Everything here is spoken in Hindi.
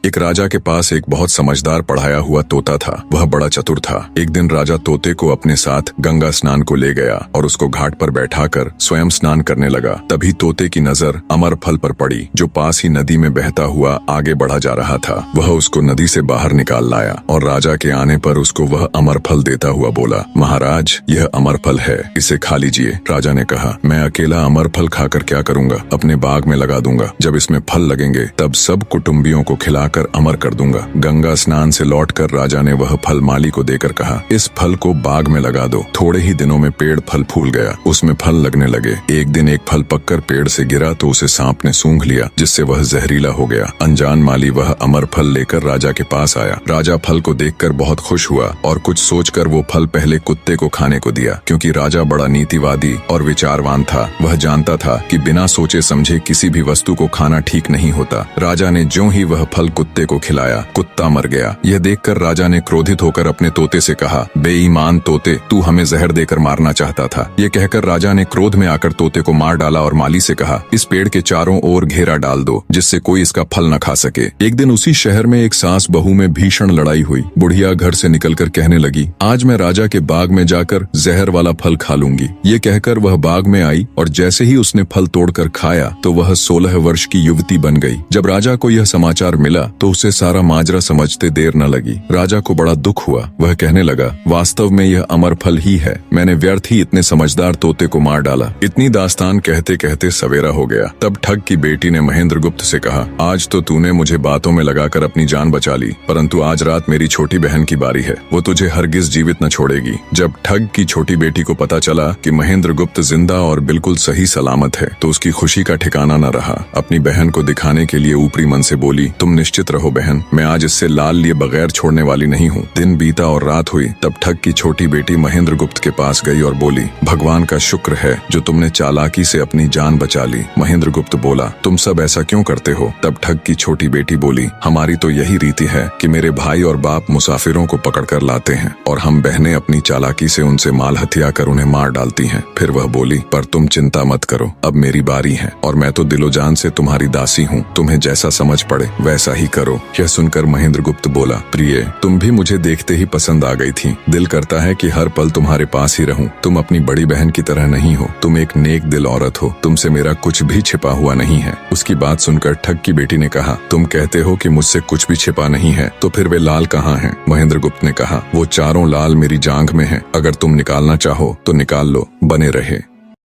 एक राजा के पास एक बहुत समझदार पढ़ाया हुआ तोता था। वह बड़ा चतुर था। एक दिन राजा तोते को अपने साथ गंगा स्नान को ले गया और उसको घाट पर बैठाकर स्वयं स्नान करने लगा। तभी तोते की नजर अमर फल पर पड़ी, जो पास ही नदी में बहता हुआ आगे बढ़ा जा रहा था। वह उसको नदी से बाहर निकाल लाया और राजा के आने पर उसको वह अमर फल देता हुआ बोला, महाराज, यह अमर फल है, इसे खा लीजिए। राजा ने कहा, मैं अकेला अमर फल खाकर क्या करूंगा, अपने बाग में लगा दूंगा। जब इसमें फल लगेंगे तब सब कुटुंबियों को खिलाकर अमर कर दूंगा। गंगा स्नान से लौटकर राजा ने वह फल माली को देकर कहा, इस फल को बाग में लगा दो। थोड़े ही दिनों में पेड़ फल फूल गया, उसमें फल लगने लगे। एक दिन एक फल पककर पेड़ से गिरा तो उसे सांप ने सूंघ लिया, जिससे वह जहरीला हो गया। अनजान माली वह अमर फल लेकर राजा के पास आया। राजा फल को देखकर बहुत खुश हुआ और कुछ सोचकर वो फल पहले कुत्ते को खाने को दिया, क्योंकि राजा बड़ा नीतिवादी और विचारवान था। वह जानता था कि बिना सोचे समझे किसी भी वस्तु को खाना ठीक नहीं होता। राजा ने ज्यों ही वह फल कुत्ते को खिलाया, कुत्ता मर गया। यह देखकर राजा ने क्रोधित होकर अपने तोते से कहा, बेईमान तोते, तू हमें जहर देकर मारना चाहता था। ये कहकर राजा ने क्रोध में आकर तोते को मार डाला और माली से कहा, इस पेड़ के चारों ओर घेरा डाल दो, जिससे कोई इसका फल न खा सके। एक दिन उसी शहर में एक सास बहू में भीषण लड़ाई हुई। बुढ़िया घर से निकलकर कहने लगी, आज मैं राजा के बाग में जाकर जहर वाला फल खा लूंगी। ये कहकर वह बाग में आई और जैसे ही उसने फल तोड़कर खाया तो वह 16 वर्ष की युवती बन गई। जब राजा को यह समाचार मिला तो उसे सारा माजरा समझते देर न लगी। राजा को बड़ा दुख हुआ। वह कहने लगा, वास्तव में यह अमर फल ही है, मैंने व्यर्थ ही इतने समझदार तोते को मार डाला। इतनी दास्तान कहते कहते सवेरा हो गया। तब ठग की बेटी ने महेंद्र गुप्त से कहा, आज तो तूने मुझे बातों में लगाकर अपनी जान बचा ली, परंतु आज रात मेरी छोटी बहन की बारी है, वो तुझे हरगिज जीवित न छोड़ेगी। जब ठग की छोटी बेटी को पता चला कि महेंद्र गुप्त जिंदा और बिल्कुल सही सलामत है तो उसकी खुशी का ठिकाना न रहा। अपनी बहन को दिखाने के लिए ऊपरी मन से बोली, तुम निश्चित रहो बहन, मैं आज इससे लाल लिए बगैर छोड़ने वाली नहीं हूँ। दिन बीता और रात हुई। तब ठग की छोटी बेटी महेंद्र गुप्त के पास गई और बोली, भगवान का शुक्र है जो तुमने चालाकी से अपनी जान बचा ली। महेंद्र गुप्त बोला, तुम सब ऐसा क्यों करते हो? तब ठग की छोटी बेटी बोली, हमारी तो यही रीति है कि मेरे भाई और बाप मुसाफिरों को पकड़ कर लाते हैं और हम बहनें अपनी चालाकी से उनसे माल हथिया कर उन्हें मार डालती हैं। फिर वह बोली, पर तुम चिंता मत करो, अब मेरी बारी है और मैं तो दिलो जान से तुम्हारी दासी हूँ, तुम्हें जैसा समझ पड़े वैसा ही करो। यह सुनकर महेंद्र गुप्त बोला, प्रिय, तुम भी मुझे देखते ही पसंद आ गई थी। दिल करता है कि हर पल तुम्हारे पास ही रहूं। तुम अपनी बड़ी बहन की तरह नहीं हो, तुम एक नेक दिल औरत हो, तुमसे मेरा कुछ भी छिपा हुआ नहीं है। उसकी बात सुनकर ठग की बेटी ने कहा, तुम कहते हो कि मुझसे कुछ भी छिपा नहीं है, तो फिर वे लाल कहाँ हैं? महेंद्र गुप्त ने कहा, वो चारों लाल मेरी जांघ में हैं, अगर तुम निकालना चाहो तो निकाल लो, बने रहे।